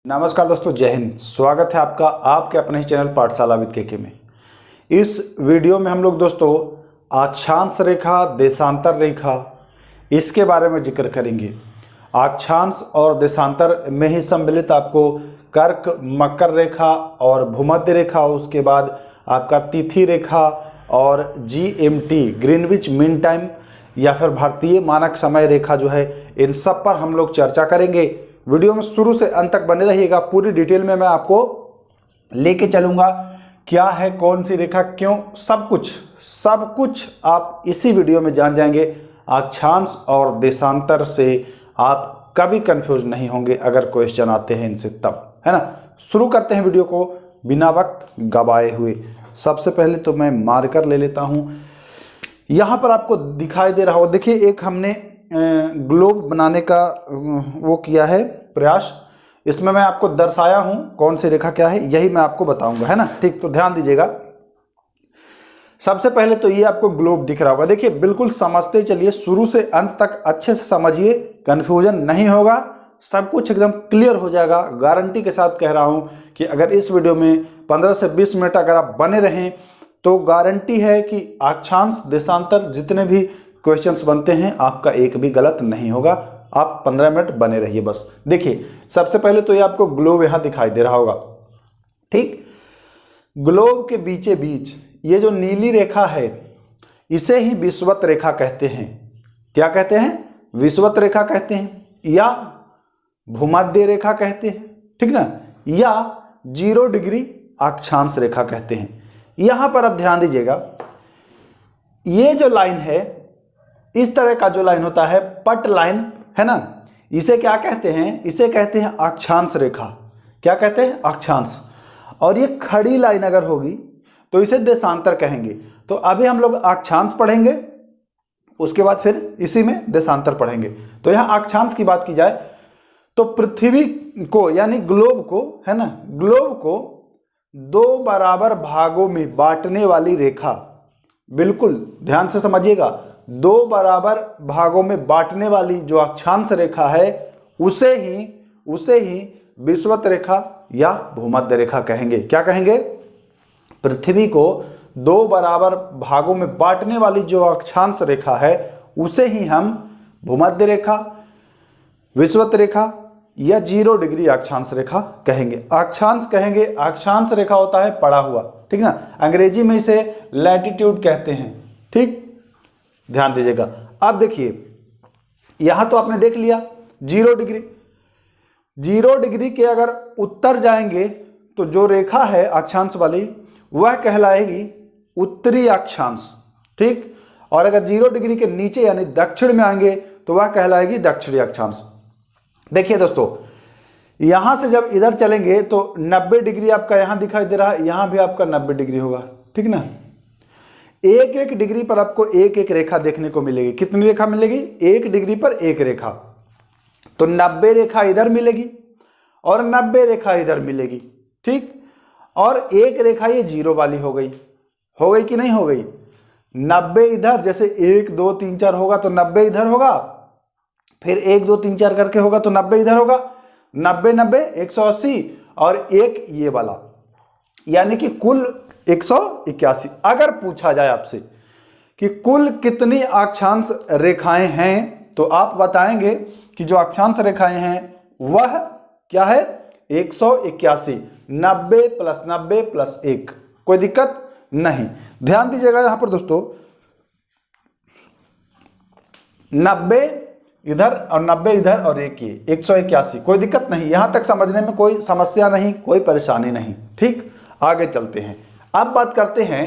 नमस्कार दोस्तों, जय हिंद। स्वागत है आपका आपके अपने ही चैनल पाठशाला विद के में। इस वीडियो में हम लोग दोस्तों अक्षांश रेखा, देशांतर रेखा, इसके बारे में जिक्र करेंगे। अक्षांश और देशांतर में ही सम्मिलित आपको कर्क, मकर रेखा और भूमध्य रेखा, उसके बाद आपका तिथि रेखा और GMT ग्रीनविच मीन टाइम या फिर भारतीय मानक समय रेखा जो है, इन सब पर हम लोग चर्चा करेंगे। वीडियो में शुरू से अंत तक बने रहिएगा। पूरी डिटेल में मैं आपको लेके चलूँगा, क्या है, कौन सी रेखा, क्यों, सब कुछ आप इसी वीडियो में जान जाएंगे। अक्षांश और देशांतर से आप कभी कंफ्यूज नहीं होंगे अगर क्वेश्चन आते हैं इनसे, तब, है ना। शुरू करते हैं वीडियो को बिना वक्त गवाए हुए। सबसे पहले तो मैं मार्कर ले लेता हूँ। यहाँ पर आपको दिखाई दे रहा हो, देखिए एक हमने ग्लोब बनाने का वो किया है प्रयास। इसमें मैं आपको दर्शाया हूं कौन सी रेखा क्या है, यही मैं आपको बताऊंगा, है ना। ठीक, तो ध्यान दीजिएगा। सबसे पहले तो ये आपको ग्लोब दिख रहा होगा। देखिए बिल्कुल समझते चलिए, शुरू से अंत तक अच्छे से समझिए, कंफ्यूजन नहीं होगा, सब कुछ एकदम क्लियर हो जाएगा। गारंटी के साथ कह रहा हूं कि अगर इस वीडियो में 15 से 20 मिनट अगर आप बने रहें तो गारंटी है कि अक्षांश, देशांतर जितने भी क्वेश्चंस बनते हैं आपका एक भी गलत नहीं होगा। आप 15 मिनट बने रहिए बस। देखिए सबसे पहले तो ये आपको ग्लोब यहाँ दिखाई दे रहा होगा, ठीक। ग्लोब के बीचे बीच ये जो नीली रेखा है, इसे ही विषुवत रेखा कहते हैं। क्या कहते हैं? विषुवत रेखा कहते हैं, या भूमध्य रेखा कहते हैं, ठीक ना, या 0 डिग्री अक्षांश रेखा कहते हैं। यहां पर आप ध्यान दीजिएगा, ये जो लाइन है, इस तरह का जो लाइन होता है, पट लाइन, है ना, इसे क्या कहते हैं? इसे कहते हैं अक्षांश रेखा। क्या कहते हैं? अक्षांश। और ये खड़ी लाइन अगर होगी तो इसे देशांतर कहेंगे। तो अभी हम लोग अक्षांश पढ़ेंगे, उसके बाद फिर इसी में देशांतर पढ़ेंगे। तो यहाँ अक्षांश की बात की जाए तो पृथ्वी को, यानी ग्लोब को, है ना, ग्लोब को 2 बराबर भागों में बांटने वाली रेखा, बिल्कुल ध्यान से समझिएगा, 2 बराबर भागों में बांटने वाली जो अक्षांश रेखा है, उसे ही विषुवत रेखा या भूमध्य रेखा कहेंगे। क्या कहेंगे? पृथ्वी को 2 बराबर भागों में बांटने वाली जो अक्षांश रेखा है, उसे ही हम भूमध्य रेखा, विषुवत रेखा या 0 डिग्री अक्षांश रेखा कहेंगे। अक्षांश कहेंगे, अक्षांश रेखा होता है पड़ा हुआ, ठीक ना, अंग्रेजी में इसे लैटिट्यूड कहते हैं, ठीक। ध्यान दीजिएगा। अब देखिए यहां तो आपने देख लिया 0 डिग्री, 0 डिग्री के अगर उत्तर जाएंगे तो जो रेखा है अक्षांश वाली, वह कहलाएगी उत्तरी अक्षांश, ठीक। और अगर 0 डिग्री के नीचे यानी दक्षिण में आएंगे तो वह कहलाएगी दक्षिणी अक्षांश। देखिए दोस्तों, यहां से जब इधर चलेंगे तो 90 डिग्री आपका यहां दिखाई दे रहा है, यहां भी आपका 90 डिग्री होगा, ठीक ना। एक एक डिग्री पर आपको एक एक रेखा देखने को मिलेगी। कितनी रेखा मिलेगी? 1 डिग्री पर एक रेखा। तो 90 रेखा इधर मिलेगी और 90 रेखा इधर मिलेगी, ठीक। और एक रेखा ये 0 वाली हो गई कि नहीं हो गई? 90 इधर, जैसे 1 2 3 4 होगा तो 90 इधर होगा, फिर 1 2 3 4 करके होगा तो 90 इधर होगा, 90 90 180 और एक ये वाला, यानी कि कुल 181। अगर पूछा जाए आपसे कि कुल कितनी अक्षांश रेखाएं हैं, तो आप बताएंगे कि जो अक्षांश रेखाएं हैं वह क्या है? 181। 90 प्लस 90 प्लस 1, कोई दिक्कत नहीं। ध्यान दीजिएगा यहां पर दोस्तों, 90 इधर और 90 इधर और एक ये 181, कोई दिक्कत नहीं। यहां तक समझने में कोई समस्या नहीं, कोई परेशानी नहीं, ठीक। आगे चलते हैं। अब बात करते हैं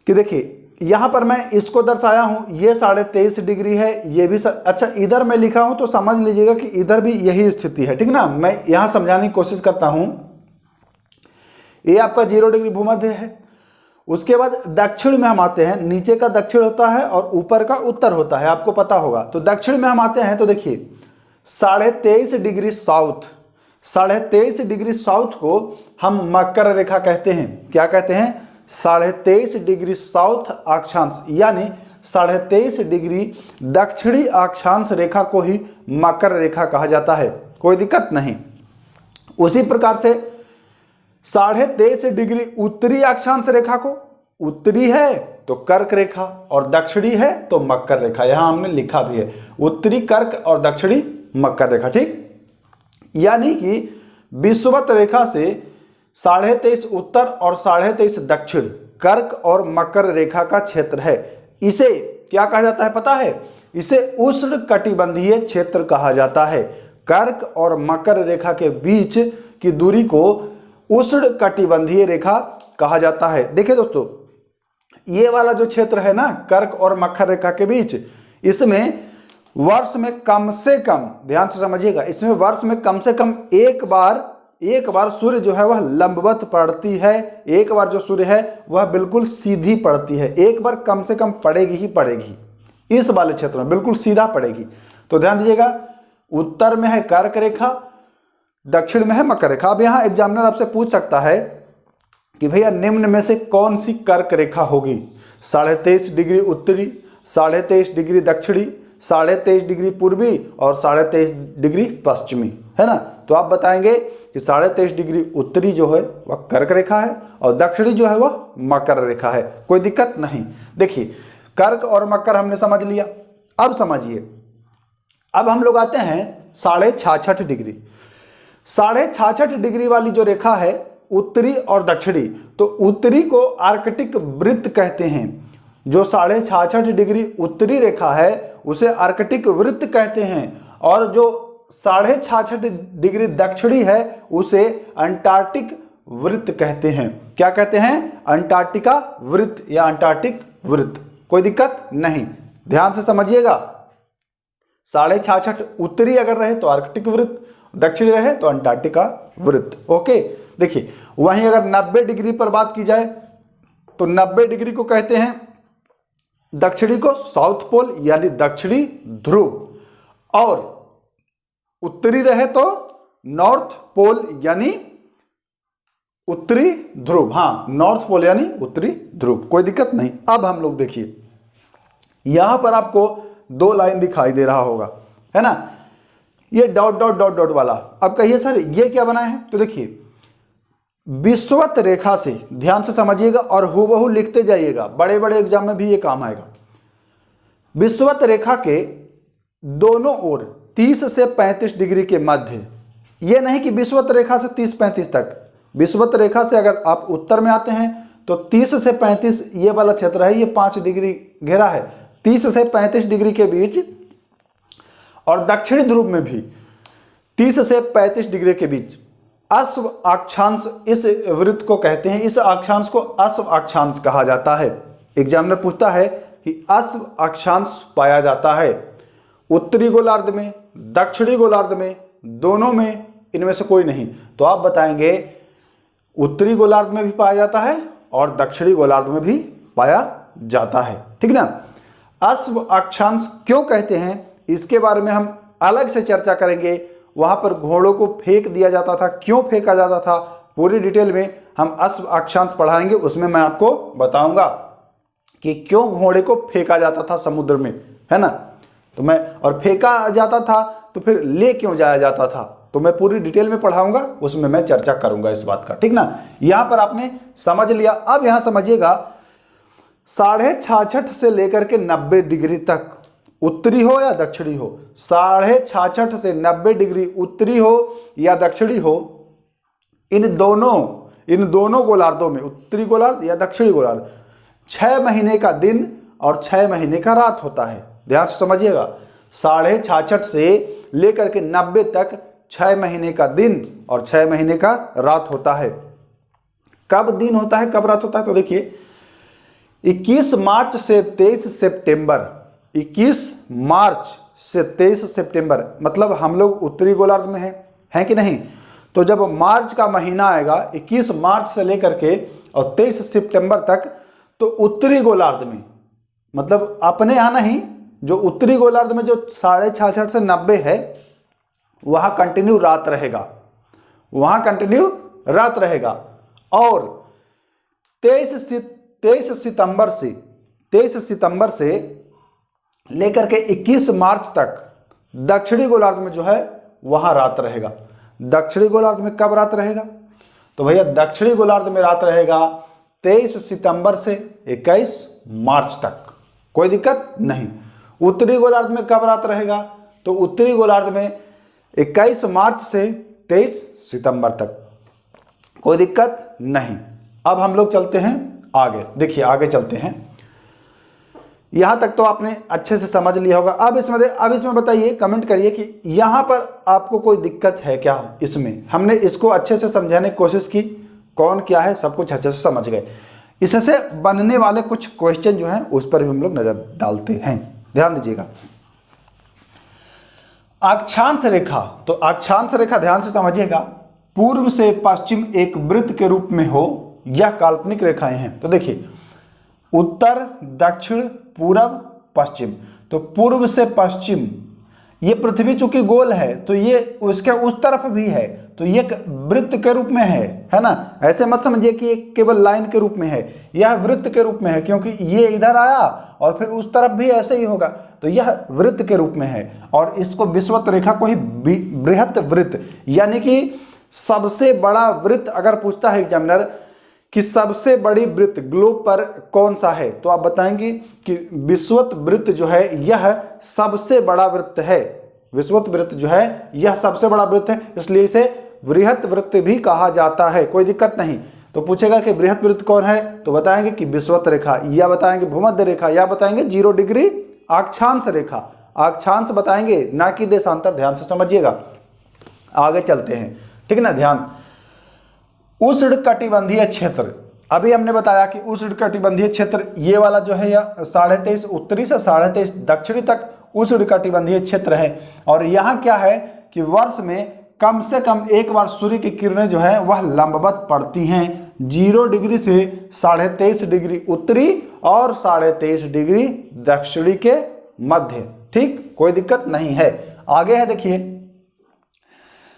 कि देखिए यहां पर मैं इसको दर्शाया हूं, ये 23.5 डिग्री है, ये भी अच्छा इधर मैं लिखा हूं तो समझ लीजिएगा कि इधर भी यही स्थिति है, ठीक ना। मैं यहां समझाने की कोशिश करता हूं। ये आपका 0 डिग्री भूमध्य है। उसके बाद दक्षिण में हम आते हैं, नीचे का दक्षिण होता है और ऊपर का उत्तर होता है, आपको पता होगा। तो दक्षिण में हम आते हैं तो देखिए 23.5 डिग्री साउथ, 23.5 डिग्री साउथ को हम मकर रेखा कहते हैं। क्या कहते हैं? 23.5 डिग्री साउथ अक्षांश, यानी 23.5 डिग्री दक्षिणी अक्षांश रेखा को ही मकर रेखा कहा जाता है। कोई दिक्कत नहीं। उसी प्रकार से 23.5 डिग्री उत्तरी अक्षांश रेखा को, उत्तरी है तो कर्क रेखा और दक्षिणी है तो मकर रेखा, यहां हमने लिखा भी है उत्तरी कर्क और दक्षिणी मकर रेखा। ठीक, यानी कि विषुवत रेखा से 23.5 उत्तर और 23.5 दक्षिण कर्क और मकर रेखा का क्षेत्र है। इसे क्या कहा जाता है पता है? इसे उष्ण कटिबंधीय क्षेत्र कहा जाता है। कर्क और मकर रेखा के बीच की दूरी को उष्ण कटिबंधीय रेखा कहा जाता है। देखिए दोस्तों, ये वाला जो क्षेत्र है ना कर्क और मकर रेखा के बीच, इसमें वर्ष में कम से कम, ध्यान से समझिएगा, इसमें वर्ष में कम से कम एक बार सूर्य जो है वह लंबवत पड़ती है, एक बार जो सूर्य है वह बिल्कुल सीधी पड़ती है, एक बार कम से कम पड़ेगी ही पड़ेगी। इस वाले क्षेत्र में बिल्कुल सीधा पड़ेगी। तो ध्यान दीजिएगा, उत्तर में है कर्क रेखा, दक्षिण में है मकर रेखा। अब यहाँ एग्जामिनर आपसे पूछ सकता है कि भैया निम्न में से कौन सी कर्क रेखा होगी? 23.5 डिग्री उत्तरी, 23.5 डिग्री दक्षिणी, 23.5 डिग्री पूर्वी और 23.5 डिग्री पश्चिमी, है ना? तो आप बताएंगे कि 23.5 डिग्री उत्तरी जो है वह कर्क रेखा है और दक्षिणी जो है वह मकर रेखा है। कोई दिक्कत नहीं। देखिए, कर्क और मकर हमने समझ लिया। अब समझिए, अब हम लोग आते हैं 66.5 डिग्री। 66.5 डिग्री वाली जो रेखा है उत्तरी और दक्षिणी, तो उत्तरी को आर्कटिक वृत्त कहते हैं। जो 66.5 डिग्री उत्तरी रेखा है उसे आर्कटिक वृत्त कहते हैं, और जो 66.5 डिग्री दक्षिणी है उसे अंटार्कटिक वृत्त कहते हैं। क्या कहते हैं? अंटार्कटिका वृत्त या अंटार्कटिक वृत्त। कोई दिक्कत नहीं, ध्यान से समझिएगा। 66.5 उत्तरी अगर रहे तो आर्कटिक वृत्त, दक्षिणी रहे तो अंटार्कटिका वृत्त। ओके, देखिए वहीं अगर 90 डिग्री पर बात की जाए तो 90 डिग्री को कहते हैं, दक्षिणी को साउथ पोल यानी दक्षिणी ध्रुव, और उत्तरी रहे तो नॉर्थ पोल यानी उत्तरी ध्रुव। हाँ, नॉर्थ पोल यानी उत्तरी ध्रुव, कोई दिक्कत नहीं। अब हम लोग देखिए, यहां पर आपको 2 लाइन दिखाई दे रहा होगा, है ना? ये डॉट डॉट डॉट डॉट वाला। अब कहिए सर ये क्या बना है? तो देखिए, विषुवत रेखा से, ध्यान से समझिएगा और हूबहू लिखते जाइएगा, बड़े बड़े एग्जाम में भी ये काम आएगा। विषुवत रेखा के दोनों ओर 30 से 35 डिग्री के मध्य, ये नहीं कि विषुवत रेखा से 30-35 तक, विषुवत रेखा से अगर आप उत्तर में आते हैं तो 30 से 35 ये वाला क्षेत्र है, ये 5 डिग्री घेरा है, 30 से 35 डिग्री के बीच, और दक्षिणी ध्रुव में भी 30 से 35 डिग्री के बीच अश्व अक्षांश इस वृत्त को कहते हैं। इस अक्षांश को अश्व अक्षांश कहा जाता है। एग्जामिनर पूछता है कि अश्व अक्षांश पाया जाता है उत्तरी गोलार्ध में, दक्षिणी गोलार्ध में, दोनों में, इनमें से कोई नहीं। तो आप बताएंगे उत्तरी गोलार्ध में भी पाया जाता है और दक्षिणी गोलार्ध में भी पाया जाता है। ठीक ना? अश्व अक्षांश क्यों कहते हैं इसके बारे में हम अलग से चर्चा करेंगे। वहां पर घोड़ों को फेंक दिया जाता था, क्यों फेंका जाता था, पूरी डिटेल में हम अश्व अक्षांश पढ़ाएंगे। उसमें मैं आपको बताऊंगा कि क्यों घोड़े को फेंका जाता था समुद्र में, है ना? तो मैं, और फेंका जाता था तो फिर ले क्यों जाया जाता था, तो मैं पूरी डिटेल में पढ़ाऊंगा, उसमें मैं चर्चा करूंगा इस बात का। ठीक ना? यहां पर आपने समझ लिया। अब यहां समझिएगा, 66.5 से लेकर के 90 डिग्री तक, उत्तरी हो या दक्षिणी हो, 66.5 से 90 डिग्री उत्तरी हो या दक्षिणी हो, इन दोनों गोलार्धों में, उत्तरी गोलार्ध या दक्षिणी गोलार्ध, 6 महीने का दिन और 6 महीने का रात होता है। ध्यान से समझिएगा, 66.5 से लेकर के 90 तक 6 महीने का दिन और 6 महीने का रात होता है। कब दिन होता है, कब रात होता है? तो देखिए, 21 मार्च से 23 सितंबर, 21 मार्च से 23 सितंबर, मतलब हम लोग उत्तरी गोलार्ध में हैं कि नहीं? तो जब मार्च का महीना आएगा, 21 मार्च से लेकर के और 23 सितंबर तक, तो उत्तरी गोलार्ध में, मतलब अपने यहाँ नहीं, जो उत्तरी गोलार्ध में जो 66.5 से 90 है, वहाँ कंटिन्यू रात रहेगा, वहाँ कंटिन्यू रात रहेगा। और 23 सितंबर से लेकर के 21 मार्च तक दक्षिणी गोलार्ध में जो है वहाँ रात रहेगा। दक्षिणी गोलार्ध में कब रात रहेगा? तो भैया दक्षिणी गोलार्ध में रात रहेगा 23 सितंबर से 21 मार्च तक, कोई दिक्कत नहीं। उत्तरी गोलार्ध में कब रात रहेगा? तो उत्तरी गोलार्ध में 21 मार्च से 23 सितंबर तक, कोई दिक्कत नहीं। अब हम लोग चलते हैं आगे। देखिए आगे चलते हैं, यहां तक तो आपने अच्छे से समझ लिया होगा। अब इसमें बताइए, कमेंट करिए कि यहां पर आपको कोई दिक्कत है क्या? इसमें हमने इसको अच्छे से समझाने की कोशिश की, कौन क्या है सब कुछ अच्छे से समझ गए। इससे बनने वाले कुछ क्वेश्चन जो हैं उस पर भी हम लोग नजर डालते हैं, ध्यान दीजिएगा। अक्षांश रेखा, तो अक्षांश रेखा ध्यान से समझिएगा, पूर्व से पश्चिम एक वृत्त के रूप में हो, यह काल्पनिक रेखाएं हैं। तो देखिए उत्तर, दक्षिण, पूरब, पश्चिम, तो पूर्व से पश्चिम, ये पृथ्वी चूंकि गोल है तो ये उसके उस तरफ भी है, तो ये वृत्त के रूप में है ना। ऐसे मत समझिए कि ये केवल लाइन के रूप में है, यह वृत्त के रूप में है, क्योंकि ये इधर आया और फिर उस तरफ भी ऐसे ही होगा, तो यह वृत्त के रूप में है। और इसको विषुवत रेखा को ही बृहत वृत्त, यानी कि सबसे बड़ा वृत्त अगर पूछता है एग्जामिनर कि सबसे बड़ी वृत्त ग्लोब पर कौन सा है, तो आप बताएंगे कि विषुवत वृत्त जो है यह सबसे बड़ा वृत्त है। विषुवत वृत्त जो है यह सबसे बड़ा वृत्त है, इसलिए इसे बृहत वृत्त भी कहा जाता है, कोई दिक्कत नहीं। तो पूछेगा कि बृहत वृत्त कौन है, तो बताएंगे कि विषुवत रेखा, या बताएंगे भूमध्य रेखा, या बताएंगे 0 डिग्री अक्षांश रेखा। अक्षांश बताएंगे, ना कि देशांतर, ध्यान से समझिएगा। आगे चलते हैं, ठीक है ना। ध्यान, उष्णकटिबंधीय क्षेत्र, अभी हमने बताया कि उष्णकटिबंधीय क्षेत्र ये वाला जो है यह 23.5 उत्तरी से 23.5 दक्षिणी तक उष्णकटिबंधीय क्षेत्र है। और यहाँ क्या है कि वर्ष में कम से कम एक बार सूर्य की किरणें जो है वह लंबवत पड़ती हैं, 0 डिग्री से 23.5 डिग्री उत्तरी और 23.5 डिग्री दक्षिणी के मध्य, ठीक, कोई दिक्कत नहीं है। आगे है देखिए,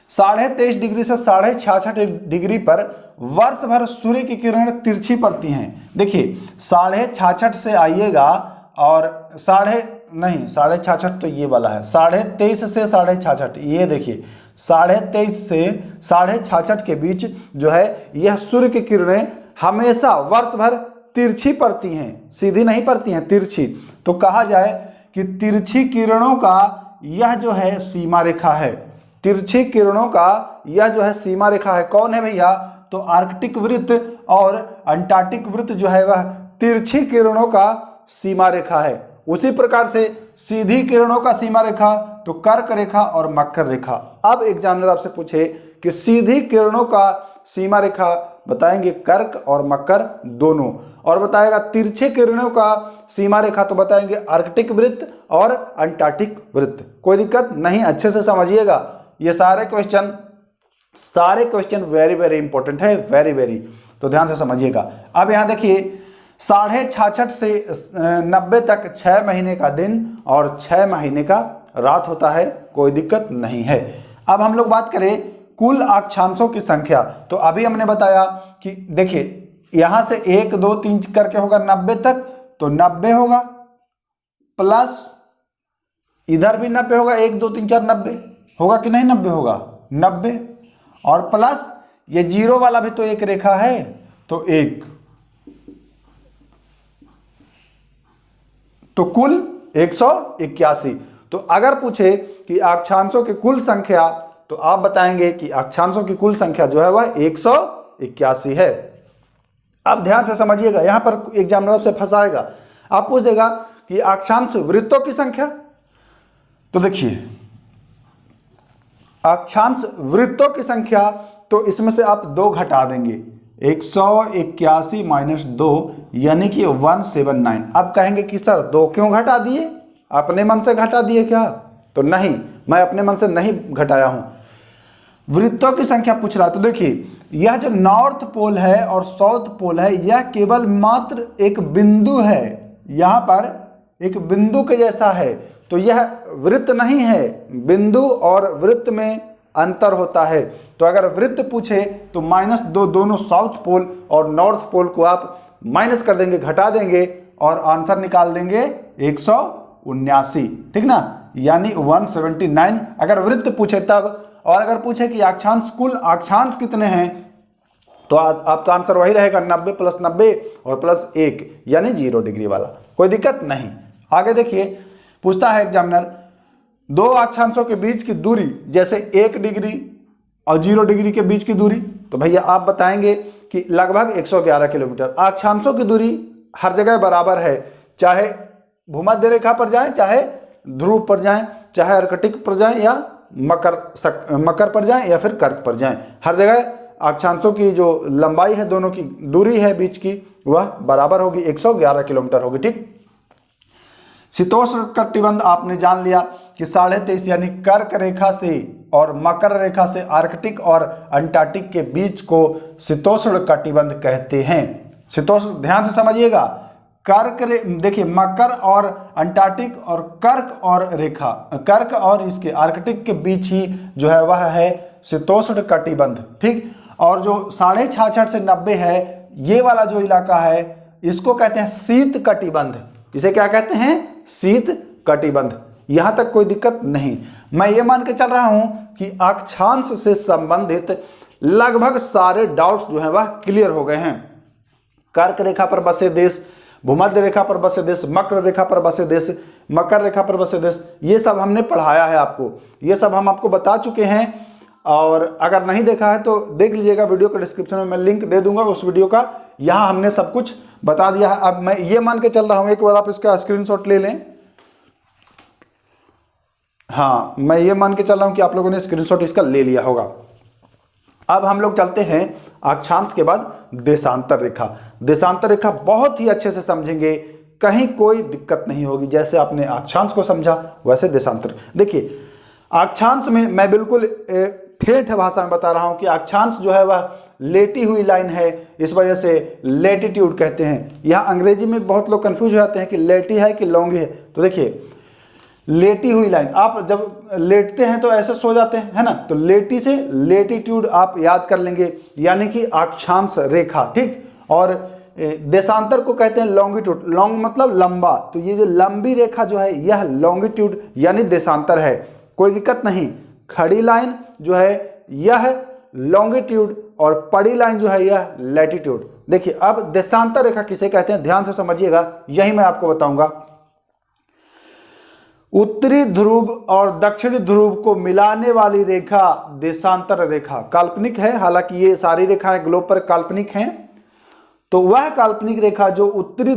23.5 डिग्री से 66.5 डिग्री पर वर्ष भर सूर्य की किरणें तिरछी पड़ती हैं। देखिए 66.5 से आइएगा और 66.5 तो ये वाला है, 23.5 से 66.5, ये देखिए 23.5 से 66.5 के बीच जो है यह सूर्य की किरणें हमेशा वर्ष भर तिरछी पड़ती हैं, सीधी नहीं पड़ती हैं, तिरछी। तो कहा जाए कि तिरछी किरणों का यह जो है सीमा रेखा है, तिरछी किरणों का यह जो है सीमा रेखा है। कौन है भैया? तो आर्कटिक वृत्त और अंटार्कटिक वृत्त जो है वह तिरछी किरणों का सीमा रेखा है। उसी प्रकार से सीधी किरणों का सीमा रेखा तो कर्क रेखा और मकर रेखा। अब एग्जामिनर आपसे पूछे कि सीधी किरणों का सीमा रेखा, बताएंगे कर्क और मकर दोनों, और बताएगा तिरछे किरणों का सीमा रेखा तो बताएंगे आर्कटिक वृत्त और अंटार्कटिक वृत्त। कोई दिक्कत नहीं, अच्छे से समझिएगा। ये सारे क्वेश्चन वेरी वेरी इंपॉर्टेंट है, वेरी वेरी, तो ध्यान से समझिएगा। अब यहाँ देखिए 66.5 से 90 तक 6 महीने का दिन और 6 महीने का रात होता है, कोई दिक्कत नहीं है। अब हम लोग बात करें कुल अक्षांशों की संख्या, तो अभी हमने बताया कि देखिए यहाँ से 1 2 3 करके होगा 90 तक, तो 90 होगा, प्लस इधर भी 90 होगा, 1 2 3 4 90 होगा कि नहीं, 90 होगा, 90, और प्लस ये 0 वाला भी तो एक रेखा है, तो 1, तो कुल 181। तो अगर पूछे कि अक्षांशों की कुल संख्या, तो आप बताएंगे कि अक्षांशों की कुल संख्या जो है वह 181 है। अब ध्यान से समझिएगा, यहां पर एग्जामिनर से फंसाएगा, आप पूछ देगा कि अक्षांश वृत्तों की संख्या, तो देखिए अक्षांश वृत्तों की संख्या, तो इसमें से आप 2 घटा देंगे, 181 माइनस 2 यानी कि 179। अब कहेंगे कि सर 2 क्यों घटा दिए, अपने मन से घटा दिए क्या? तो नहीं, मैं अपने मन से नहीं घटाया हूं, वृत्तों की संख्या पूछ रहा। तो देखिए यह जो नॉर्थ पोल है और साउथ पोल है, यह केवल मात्र एक बिंदु है, यहां पर एक बिंदु के जैसा है, तो यह वृत्त नहीं है, बिंदु और वृत्त में अंतर होता है। तो अगर वृत्त पूछे तो -2 दोनों साउथ पोल और नॉर्थ पोल को आप माइनस कर देंगे, घटा देंगे और आंसर निकाल देंगे 179, ठीक ना, यानी 179 अगर वृत्त पूछे तब, और अगर पूछे कि अक्षांश, कुल अक्षांश कितने हैं, तो आपका आंसर वही रहेगा 90 + 90 और +1 यानी 0 डिग्री वाला। कोई दिक्कत नहीं। आगे देखिए, पूछता है एग्जामिनर, दो अक्षांशों के बीच की दूरी, जैसे 1 डिग्री और 0 डिग्री के बीच की दूरी, तो भैया आप बताएंगे कि लगभग 111 किलोमीटर। अक्षांशों की दूरी हर जगह बराबर है, चाहे भूमध्य रेखा पर जाएं, चाहे ध्रुव पर जाएं, चाहे आर्कटिक पर जाएं या मकर पर जाएं या फिर कर्क पर जाएं, हर जगह अक्षांशों की जो लंबाई है, दोनों की दूरी है बीच की, वह बराबर होगी, 111 किलोमीटर होगी। ठीक, शीतोष्ण कटिबंध आपने जान लिया कि 23.5 यानी कर्क रेखा से और मकर रेखा से आर्कटिक और अंटार्कटिक के बीच को शीतोष्ण कटिबंध कहते हैं। शीतोष्ण ध्यान से समझिएगा, देखिए मकर और अंटार्कटिक और कर्क और इसके आर्कटिक के बीच ही जो है वह है शीतोष्ण कटिबंध। ठीक, और जो 66.5 से 90 है, ये वाला जो इलाका है इसको कहते हैं शीत कटिबंध। इसे क्या कहते हैं? शीत कटिबंध। यहां तक कोई दिक्कत नहीं। मैं ये मान के चल रहा हूं कि अक्षांश से संबंधित लगभग सारे डाउट्स जो हैं वह क्लियर हो गए हैं। कर्क रेखा पर बसे देश, भूमध्य रेखा पर बसे देश, मकर रेखा पर बसे देश, मकर रेखा पर बसे देश, ये सब हमने पढ़ाया है आपको, ये सब हम आपको बता चुके हैं। और अगर नहीं देखा है तो देख लीजिएगा, वीडियो के डिस्क्रिप्शन में मैं लिंक दे दूंगा उस वीडियो का। यहाँ हमने सब कुछ बता दिया है। अब मैं ये मान के चल रहा हूँ, एक बार आप इसका स्क्रीनशॉट ले लें। हाँ, मैं ये मान के चल रहा हूँ कि आप लोगों ने स्क्रीनशॉट इसका ले लिया होगा। अब हम लोग चलते हैं अक्षांश के बाद देशांतर रेखा। देशांतर रेखा बहुत ही अच्छे से समझेंगे, कहीं कोई दिक्कत नहीं होगी। जैसे आपने अक्षांश को समझा वैसे देशांतर। देखिए अक्षांश में मैं बिल्कुल ठेठ भाषा में बता रहा हूं कि अक्षांश जो है वह लेटी हुई लाइन है, इस वजह से लेटीट्यूड कहते हैं। यहाँ अंग्रेजी में बहुत लोग कंफ्यूज हो जाते हैं कि लेटी है कि लॉन्गी है। तो देखिए लेटी हुई लाइन, आप जब लेटते हैं तो ऐसे सो जाते हैं, है ना, तो लेटी से लेटीट्यूड आप याद कर लेंगे, यानी कि अक्षांश रेखा। ठीक, और देशांतर को कहते हैं लॉन्गिट्यूड। लॉन्ग मतलब लंबा, तो ये जो लंबी रेखा जो है यह लॉन्गिट्यूड यानी देशांतर है। कोई दिक्कत नहीं। खड़ी लाइन जो है यह लॉन्गिट्यूड और पड़ी लाइन जो है यह लैटिट्यूड। देखिए अब देशांतर रेखा किसे कहते हैं, ध्यान से समझिएगा, यही मैं आपको बताऊंगा। उत्तरी ध्रुव और दक्षिणी ध्रुव को मिलाने वाली रेखा देशांतर रेखा। काल्पनिक है, हालांकि ये सारी रेखाएं ग्लोब पर काल्पनिक हैं। तो वह काल्पनिक रेखा जो उत्तरी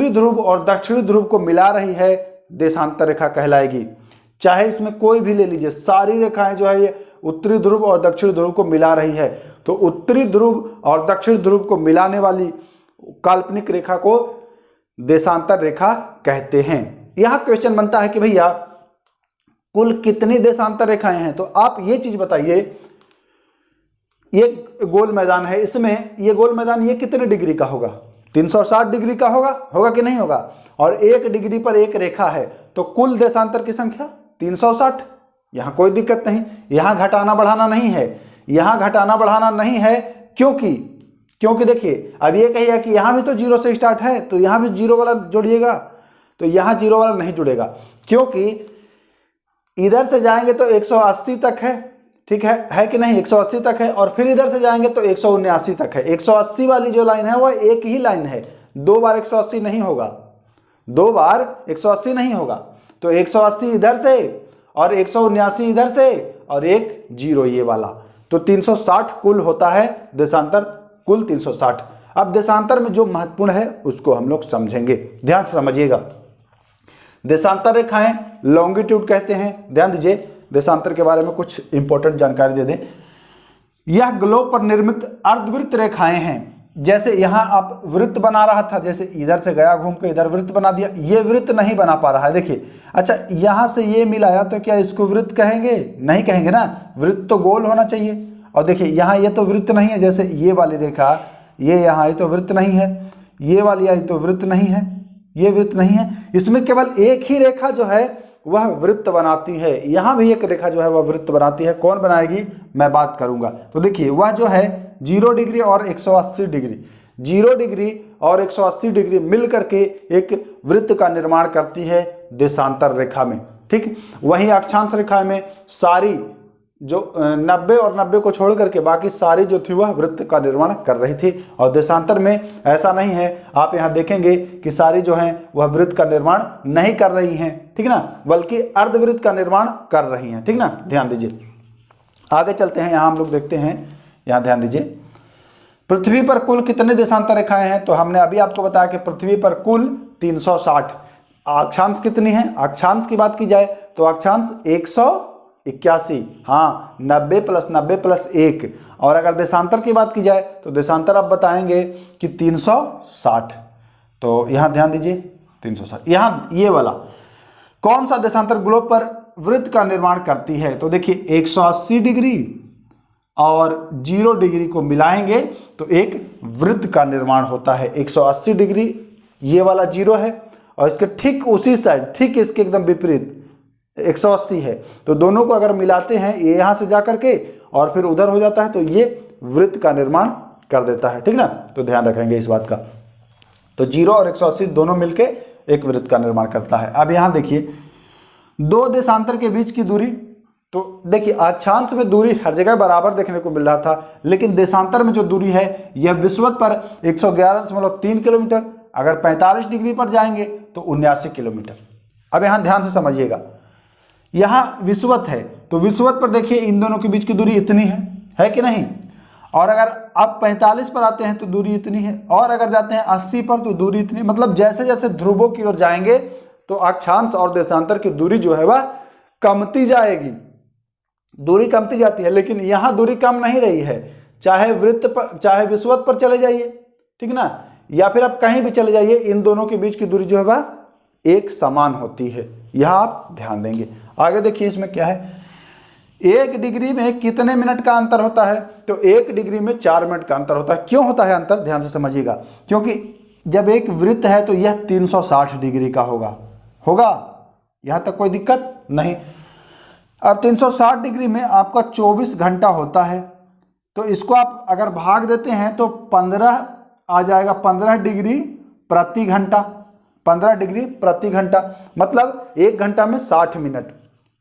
ध्रुव और दक्षिणी ध्रुव को मिला रही है देशांतर रेखा कहलाएगी। चाहे इसमें कोई भी ले लीजिए, सारी रेखाएं जो है ये उत्तरी ध्रुव और दक्षिणी ध्रुव को मिला रही है। तो उत्तरी ध्रुव और दक्षिणी ध्रुव को मिलाने वाली काल्पनिक रेखा को देशांतर रेखा कहते हैं। यहां क्वेश्चन बनता है कि भैया कुल कितनी देशांतर रेखाएं हैं, तो आप ये चीज बताइए। ये गोल मैदान है, इसमें ये गोल मैदान ये कितने डिग्री का होगा? 360 डिग्री का होगा कि नहीं होगा? और 1 डिग्री पर एक रेखा है, तो कुल देशांतर की संख्या 360। यहां कोई दिक्कत नहीं, यहां घटाना बढ़ाना नहीं है, यहां घटाना बढ़ाना नहीं है। क्योंकि देखिए अब ये कहिए कि यहां भी तो 0 से स्टार्ट है, तो यहां भी 0 वाला जोड़िएगा, तो यहां 0 वाला नहीं जुड़ेगा, क्योंकि इधर से जाएंगे तो 180 तक है। ठीक है कि नहीं? 180 तक है, और फिर इधर से जाएंगे तो 179 तक है। 180 वाली जो लाइन है वह एक ही लाइन है, 2 बार 180 नहीं होगा, 2 बार 180 नहीं होगा। तो 180 इधर से और 179 इधर से और एक 0 ये वाला, तो 360 कुल होता है देशांतर, कुल 360। अब देशांतर में जो महत्वपूर्ण है उसको हम लोग समझेंगे, ध्यान से समझिएगा। देशांतर रेखाएं लॉन्गिट्यूड कहते हैं। ध्यान दीजिए, देशांतर के बारे में कुछ इंपॉर्टेंट जानकारी दे दें। यह ग्लोब पर निर्मित अर्धवृत्त रेखाएं हैं। जैसे यहां आप वृत्त बना रहा था, जैसे इधर से गया घूम के इधर वृत्त बना दिया, ये वृत्त नहीं बना पा रहा है। देखिए अच्छा, यहां से ये मिलाया तो क्या इसको वृत्त कहेंगे? नहीं कहेंगे ना, वृत्त तो गोल होना चाहिए। और देखिए यहाँ ये तो वृत्त नहीं है, जैसे ये वाली रेखा ये यहाँ आई तो वृत्त नहीं है, ये वाली आई तो वृत्त नहीं है, ये वृत्त नहीं है। इसमें केवल एक ही रेखा जो है वह वृत्त बनाती है। यहाँ भी एक रेखा जो है वह वृत्त बनाती है। कौन बनाएगी मैं बात करूंगा। तो देखिए वह जो है 0 डिग्री और 180 डिग्री, 0 डिग्री और 180 डिग्री मिल करके एक वृत्त का निर्माण करती है देशांतर रेखा में। ठीक, वहीं अक्षांश रेखा में सारी जो 90 और 90 को छोड़ करके बाकी सारी जो थी वह वृत्त का निर्माण कर रही थी। और देशांतर में ऐसा नहीं है, आप यहाँ देखेंगे कि सारी जो हैं वह वृत्त का निर्माण नहीं कर रही हैं, ठीक ना, बल्कि अर्धवृत्त का निर्माण कर रही हैं, ठीक ना। ध्यान दीजिए, आगे चलते हैं। यहाँ हम लोग देखते हैं, यहाँ ध्यान दीजिए, पृथ्वी पर कुल कितने देशांतर रेखाएं हैं? तो हमने अभी आपको बताया कि पृथ्वी पर कुल 360। अक्षांश कितनी है? अक्षांश की बात की जाए तो अक्षांश 181, हाँ 90 + 90 + 1। और अगर देशांतर की बात की जाए तो देशांतर आप बताएंगे कि 360। तो यहाँ ध्यान दीजिए 360। यहाँ ये वाला कौन सा देशांतर ग्लोब पर वृत्त का निर्माण करती है? तो देखिए 180 डिग्री और 0 डिग्री को मिलाएंगे तो एक वृत्त का निर्माण होता है। 180 डिग्री ये वाला 0 है और इसके ठीक उसी साइड, ठीक इसके एकदम विपरीत 180 है। तो दोनों को अगर मिलाते हैं, ये यहाँ से जा करके और फिर उधर हो जाता है, तो ये वृत्त का निर्माण कर देता है, ठीक ना। तो ध्यान रखेंगे इस बात का। तो 0 और 180 दोनों मिलके एक वृत्त का निर्माण करता है। अब यहाँ देखिए, दो देशांतर के बीच की दूरी, तो देखिए अक्षांश में दूरी हर जगह बराबर देखने को मिल रहा था, लेकिन देशांतर में जो दूरी है यह विषुवत पर 111.3 किलोमीटर, अगर 45 डिग्री पर जाएंगे तो 79 किलोमीटर। अब यहाँ ध्यान से समझिएगा, यहाँ विषुवत है तो विषुवत पर देखिए इन दोनों के बीच की दूरी इतनी है कि नहीं। और अगर आप 45 पर आते हैं तो दूरी इतनी है, और अगर जाते हैं 80 पर तो दूरी इतनी। मतलब जैसे जैसे ध्रुवों की ओर जाएंगे तो अक्षांश और देशांतर की दूरी जो है वह कमती जाएगी, दूरी कमती जाती है। लेकिन यहाँ दूरी कम नहीं रही है, चाहे वृत्त पर, चाहे विषुवत पर चले जाइए, ठीक ना, या फिर आप कहीं भी चले जाइए, इन दोनों के बीच की दूरी जो है वह एक समान होती है। यह आप ध्यान देंगे। आगे देखिए इसमें क्या है, 1 डिग्री में कितने मिनट का अंतर होता है? तो 1 डिग्री में 4 मिनट का अंतर होता है। क्यों होता है अंतर? ध्यान से समझिएगा, क्योंकि जब एक वृत्त है तो यह 360 डिग्री का होगा यहाँ तक कोई दिक्कत नहीं। अब 360 डिग्री में आपका 24 घंटा होता है, तो इसको आप अगर भाग देते हैं तो 15 आ जाएगा, 15 डिग्री प्रति घंटा, 15 डिग्री प्रति घंटा, मतलब 1 घंटा में 60 मिनट।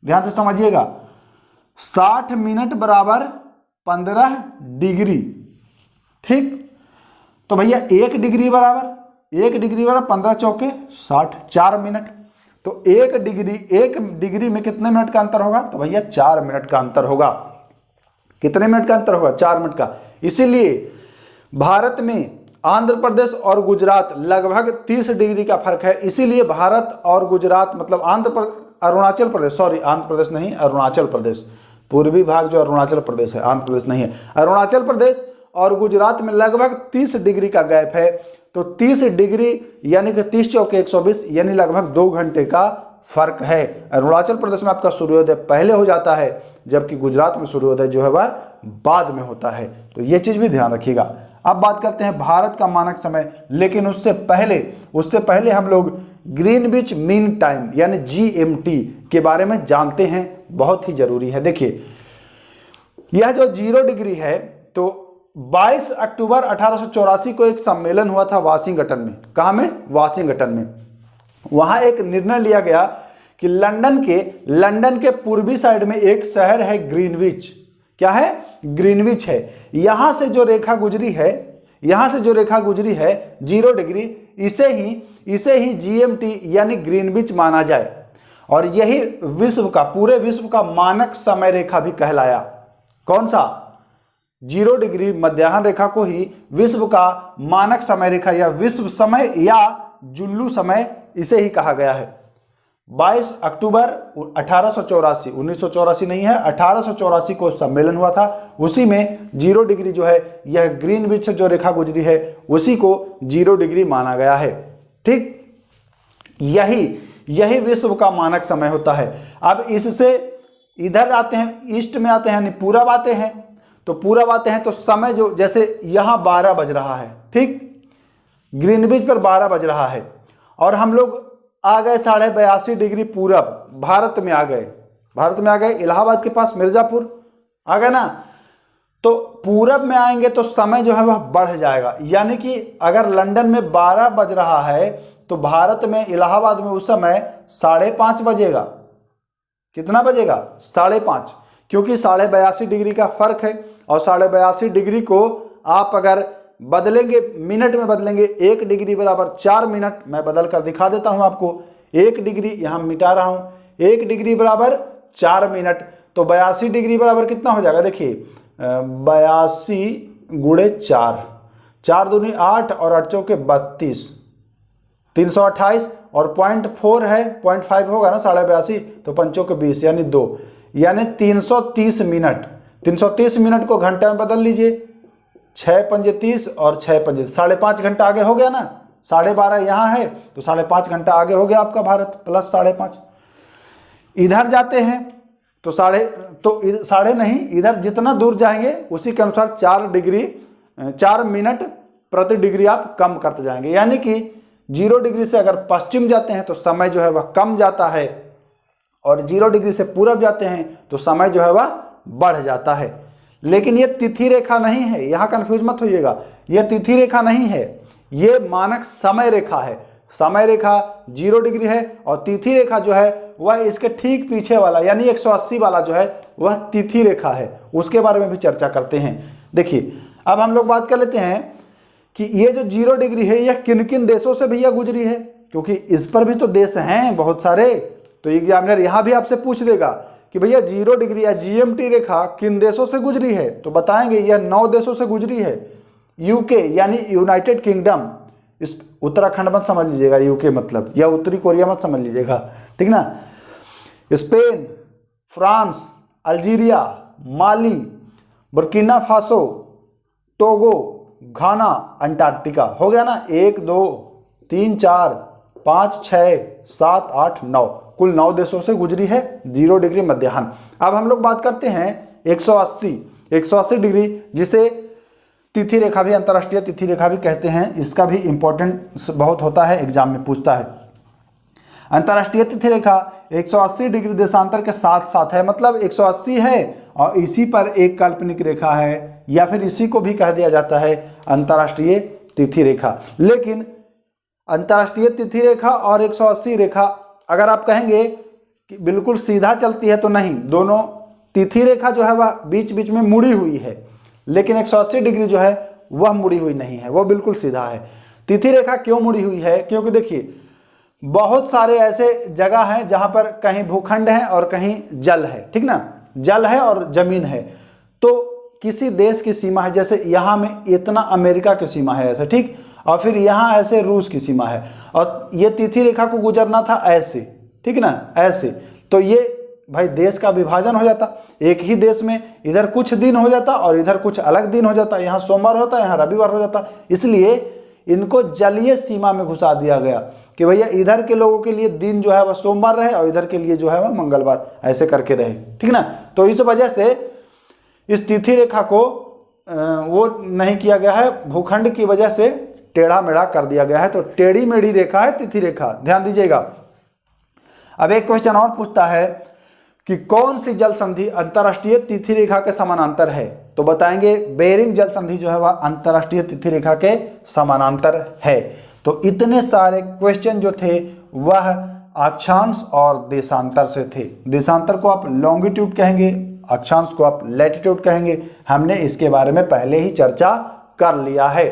ध्यान से समझिएगा, 60 मिनट बराबर 15 डिग्री, ठीक। तो भैया 1 डिग्री बराबर 15 चौके 60, 4 मिनट। तो 1 डिग्री में कितने मिनट का अंतर होगा? तो भैया 4 मिनट का अंतर होगा। कितने मिनट का अंतर होगा? 4 मिनट का। इसीलिए भारत में आंध्र प्रदेश और गुजरात लगभग 30 डिग्री का फर्क है। इसीलिए भारत और गुजरात, मतलब अरुणाचल प्रदेश, सॉरी आंध्र प्रदेश नहीं, अरुणाचल प्रदेश, पूर्वी भाग जो अरुणाचल प्रदेश है, आंध्र प्रदेश नहीं है, अरुणाचल प्रदेश और गुजरात में लगभग 30 डिग्री का गैप है। तो 30 डिग्री यानी कि 30 चौके 120, यानी लगभग 2 घंटे का फर्क है। अरुणाचल प्रदेश में आपका सूर्योदय पहले हो जाता है, जबकि गुजरात में सूर्योदय जो है वह बाद में होता है। तो ये चीज़ भी ध्यान रखिएगा। अब बात करते हैं भारत का मानक समय, लेकिन उससे पहले हम लोग ग्रीनविच मीन टाइम यानी GMT के बारे में जानते हैं, बहुत ही जरूरी है। देखिए यह जो 0 डिग्री है, तो 22 अक्टूबर 1884 को एक सम्मेलन हुआ था वाशिंगटन में। कहाँ में? वाशिंगटन में। वहाँ एक निर्णय लिया गया कि लंदन के पूर्वी साइड में एक शहर है ग्रीनविच। क्या है? ग्रीनविच है। यहाँ से जो रेखा गुजरी है 0 डिग्री, इसे ही GMT यानी ग्रीनविच माना जाए, और यही पूरे विश्व का मानक समय रेखा भी कहलाया। कौन सा? 0 डिग्री मध्याह्न रेखा को ही विश्व का मानक समय रेखा या विश्व समय या जुल्लू समय इसे ही कहा गया है। 22 अक्टूबर 1884, 1984 नहीं है, 1884 को सम्मेलन हुआ था। उसी में 0 डिग्री जो है, यह ग्रीनविच जो रेखा गुजरी है उसी को 0 डिग्री माना गया है, ठीक। यही विश्व का मानक समय होता है। अब इससे इधर आते हैं, ईस्ट में आते हैं, यानी पूरब आते हैं। तो पूरब आते हैं तो समय जो, जैसे यहाँ 12 बज रहा है, ठीक, ग्रीनविच पर 12 बज रहा है, और हम लोग आ गए 82.5 डिग्री पूरब, भारत में आ गए, इलाहाबाद के पास मिर्जापुर आ गए ना। तो पूरब में आएंगे तो समय जो है वह बढ़ जाएगा, यानी कि अगर लंदन में 12 बज रहा है तो भारत में, इलाहाबाद में उस समय 5:30 बजेगा। कितना बजेगा? 5:30, क्योंकि 82.5 डिग्री का फर्क है और 82.5 डिग्री को आप अगर बदलेंगे, मिनट में बदलेंगे, 1 डिग्री बराबर 4 मिनट। मैं बदल कर दिखा देता हूं आपको। 1 डिग्री यहाँ मिटा रहा हूं, 1 डिग्री बराबर 4 मिनट। तो 82 डिग्री बराबर कितना हो जाएगा, देखिए 82 गुणे 4, 4 दूनी 8 और 8 चौके 32, 328 और 0.4 है, 0.5 होगा ना 82.5, तो 5 चौके 20 यानी 2, यानी 330 मिनट। 330 मिनट को घंटे में बदल लीजिए, 6 पंजे 30 और 6 पंजे 5.5 घंटा आगे हो गया ना। 12.5 यहाँ है तो 5.5 घंटा आगे हो गया आपका भारत, प्लस 5.5। इधर जाते हैं तो साढ़े नहीं, इधर जितना दूर जाएंगे उसी के अनुसार 4 मिनट प्रति डिग्री आप कम करते जाएंगे। यानी कि 0 डिग्री से अगर पश्चिम जाते हैं तो समय जो है वह कम जाता है, और 0 डिग्री से पूरब जाते हैं तो समय जो है वह बढ़ जाता है। लेकिन ये तिथि रेखा नहीं है, यहाँ कंफ्यूज मत होइएगा, यह तिथि रेखा नहीं है, ये मानक समय रेखा है। समय रेखा 0 डिग्री है और तिथि रेखा जो है वह इसके ठीक पीछे वाला यानी 180 वाला जो है वह तिथि रेखा है। उसके बारे में भी चर्चा करते हैं। देखिए अब हम लोग बात कर लेते हैं कि ये जो 0 डिग्री है यह किन किन देशों से भैया गुजरी है, क्योंकि इस पर भी तो देश हैं बहुत सारे। तो एग्जामिनर यहाँ भी आपसे पूछ देगा कि भैया 0 डिग्री या GMT रेखा किन देशों से गुजरी है, तो बताएंगे यह 9 देशों से गुजरी है। यूके यानी यूनाइटेड किंगडम, इस उत्तराखंड मत समझ लीजिएगा यूके मतलब, या उत्तरी कोरिया मत समझ लीजिएगा, ठीक ना। स्पेन, फ्रांस, अल्जीरिया, माली, बुर्किना फासो, टोगो, घाना, अंटार्कटिका। हो गया ना, 1 2 3 4 5 6 7 8 9, कुल 9 देशों से गुजरी है 0 डिग्री मध्याह्न। अब हम लोग बात करते हैं 180 डिग्री, जिसे तिथि रेखा भी, अंतर्राष्ट्रीय तिथि रेखा भी कहते हैं। इसका भी इंपॉर्टेंस बहुत होता है, एग्जाम में पूछता है। अंतर्राष्ट्रीय तिथि रेखा 180 डिग्री देशांतर के साथ साथ है, मतलब 180 है और इसी पर एक काल्पनिक रेखा है, या फिर इसी को भी कह दिया जाता है अंतर्राष्ट्रीय तिथि रेखा। लेकिन अंतर्राष्ट्रीय तिथि रेखा और 180 रेखा अगर आप कहेंगे कि बिल्कुल सीधा चलती है तो नहीं, दोनों तिथि रेखा जो है वह बीच बीच में मुड़ी हुई है, लेकिन 180 डिग्री जो है वह मुड़ी हुई नहीं है, वह बिल्कुल सीधा है। तिथि रेखा क्यों मुड़ी हुई है, क्योंकि देखिए बहुत सारे ऐसे जगह हैं जहां पर कहीं भूखंड है और कहीं जल है, ठीक ना, जल है और जमीन है। तो किसी देश की सीमा है, जैसे यहाँ में इतना अमेरिका की सीमा है ऐसे, ठीक, और फिर यहाँ ऐसे रूस की सीमा है, और ये तिथि रेखा को गुजरना था ऐसे, ठीक ना, ऐसे। तो ये भाई देश का विभाजन हो जाता, एक ही देश में इधर कुछ दिन हो जाता और इधर कुछ अलग दिन हो जाता, यहाँ सोमवार होता यहाँ रविवार हो जाता। इसलिए इनको जलीय सीमा में घुसा दिया गया कि भैया इधर के लोगों के लिए दिन जो है वह सोमवार रहे और इधर के लिए जो है वह मंगलवार, ऐसे करके रहे, ठीक ना। तो इस वजह से इस तिथि रेखा को वो नहीं किया गया है, भूखंड की वजह से टेढ़ा मेढ़ा कर दिया गया है। तो टेढ़ी मेढ़ी रेखा है तिथि रेखा, ध्यान दीजिएगा। अब एक क्वेश्चन और पूछता है कि कौन सी जल संधि अंतर्राष्ट्रीय तिथि रेखा के समानांतर है, तो बताएंगे बेरिंग जल संधि जो है वह अंतर्राष्ट्रीय तिथि रेखा के समानांतर है। तो इतने सारे क्वेश्चन जो थे वह अक्षांश और देशांतर से थे। देशांतर को आप लॉन्गिट्यूड कहेंगे, अक्षांश को आप लैटिट्यूड कहेंगे। हमने इसके बारे में पहले ही चर्चा कर लिया है।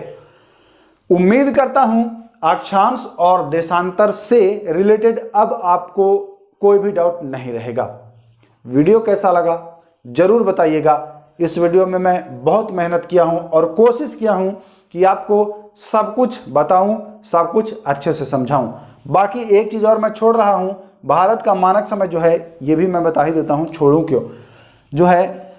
उम्मीद करता हूं अक्षांश और देशांतर से रिलेटेड अब आपको कोई भी डाउट नहीं रहेगा। वीडियो कैसा लगा जरूर बताइएगा। इस वीडियो में मैं बहुत मेहनत किया हूं और कोशिश किया हूं कि आपको सब कुछ बताऊं, सब कुछ अच्छे से समझाऊं। बाकी एक चीज़ और मैं छोड़ रहा हूं, भारत का मानक समय जो है ये भी मैं बता ही देता हूं, छोड़ूं क्यों, जो है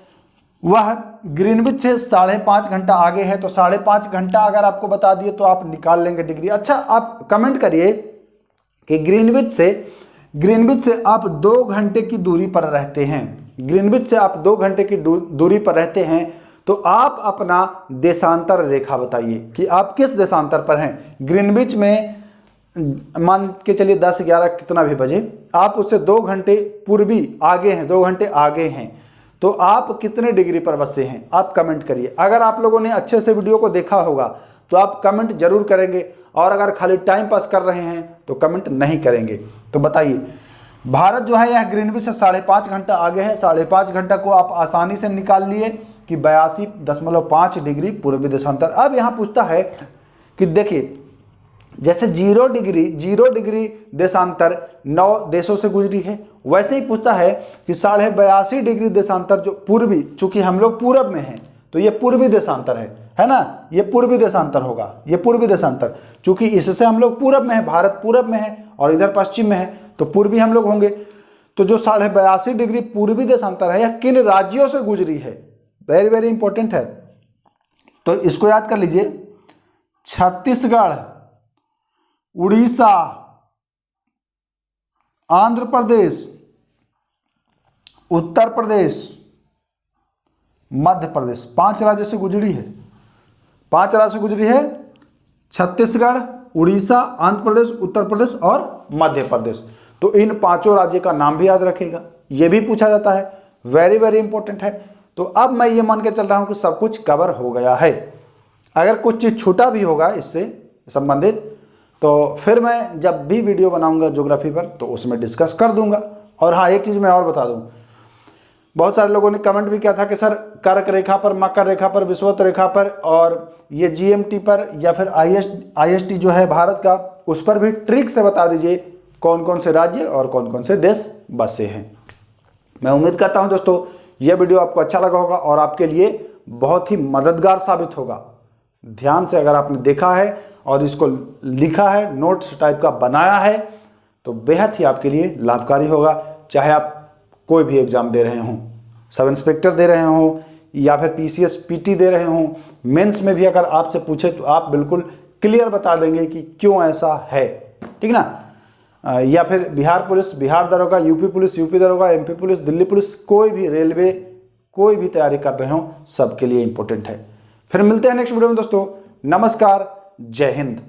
वह ग्रीनविच से 5.5 घंटा आगे है। तो 5.5 घंटा अगर आपको बता दिए तो आप निकाल लेंगे डिग्री। अच्छा आप कमेंट करिए कि ग्रीनविच से आप 2 घंटे की दूरी पर रहते हैं, ग्रीनविच से आप 2 घंटे की दूरी पर रहते हैं, तो आप अपना देशांतर रेखा बताइए कि आप किस देशांतर पर हैं। ग्रीनविच में मान के चलिए 10 11 कितना भी बजे, आप उससे 2 घंटे पूर्वी आगे हैं, 2 घंटे आगे हैं, तो आप कितने डिग्री पर बसे हैं आप कमेंट करिए। अगर आप लोगों ने अच्छे से वीडियो को देखा होगा तो आप कमेंट जरूर करेंगे, और अगर खाली टाइम पास कर रहे हैं तो कमेंट नहीं करेंगे। तो बताइए भारत जो है यह ग्रीनविच से 5.5 घंटा आगे है। 5.5 घंटा को आप आसानी से निकाल लिए कि 82.5 डिग्री पूर्वी देशांतर। अब यहाँ पूछता है कि देखिए जैसे 0 डिग्री देशांतर 9 देशों से गुजरी है, वैसे ही पूछता है कि 82.5 डिग्री देशांतर जो पूर्वी, चूंकि हम लोग पूरब में हैं तो ये पूर्वी देशांतर है ना, ये पूर्वी देशांतर होगा, ये पूर्वी देशांतर, चूंकि इससे हम लोग पूरब में है, भारत पूरब में है और इधर पश्चिम में है तो पूर्वी हम लोग होंगे। तो जो 82.5 डिग्री पूर्वी देशांतर है यह किन राज्यों से गुजरी है, वेरी वेरी इंपॉर्टेंट है। तो इसको याद कर लीजिए, छत्तीसगढ़, उड़ीसा, आंध्र प्रदेश, उत्तर प्रदेश, मध्य प्रदेश, 5 राज्य से गुजरी है। 5 राज्य से गुजरी है, छत्तीसगढ़, उड़ीसा, आंध्र प्रदेश, उत्तर प्रदेश और मध्य प्रदेश। तो इन 5 राज्य का नाम भी याद रखेगा, ये भी पूछा जाता है, वेरी वेरी इंपॉर्टेंट है। तो अब मैं ये मान के चल रहा हूं कि सब कुछ कवर हो गया है। अगर कुछ चीज़ छूटा भी होगा इससे संबंधित तो फिर मैं जब भी वीडियो बनाऊंगा ज्योग्राफी पर तो उसमें डिस्कस कर दूंगा। और हाँ, एक चीज़ मैं और बता दूं, बहुत सारे लोगों ने कमेंट भी किया था कि सर कर्क रेखा पर, मकर रेखा पर, विषुवत रेखा पर और ये जीएमटी पर या फिर आईएसटी जो है भारत का, उस पर भी ट्रिक से बता दीजिए कौन कौन से राज्य और कौन कौन से देश बसे हैं। मैं उम्मीद करता हूं दोस्तों यह वीडियो आपको अच्छा लगा होगा और आपके लिए बहुत ही मददगार साबित होगा। ध्यान से अगर आपने देखा है और इसको लिखा है, नोट्स टाइप का बनाया है, तो बेहद ही आपके लिए लाभकारी होगा। चाहे आप कोई भी एग्जाम दे रहे हों, सब इंस्पेक्टर दे रहे हों या फिर पीसीएस पीटी दे रहे हों, मेंस में भी अगर आपसे पूछे तो आप बिल्कुल क्लियर बता देंगे कि क्यों ऐसा है, ठीक ना। या फिर बिहार पुलिस, बिहार दरोगा, यूपी पुलिस, यूपी दरोगा, एमपी पुलिस, दिल्ली पुलिस, कोई भी रेलवे, कोई भी तैयारी कर रहे हो, सबके लिए इंपॉर्टेंट है। फिर मिलते हैं नेक्स्ट वीडियो में दोस्तों। नमस्कार, जय हिंद।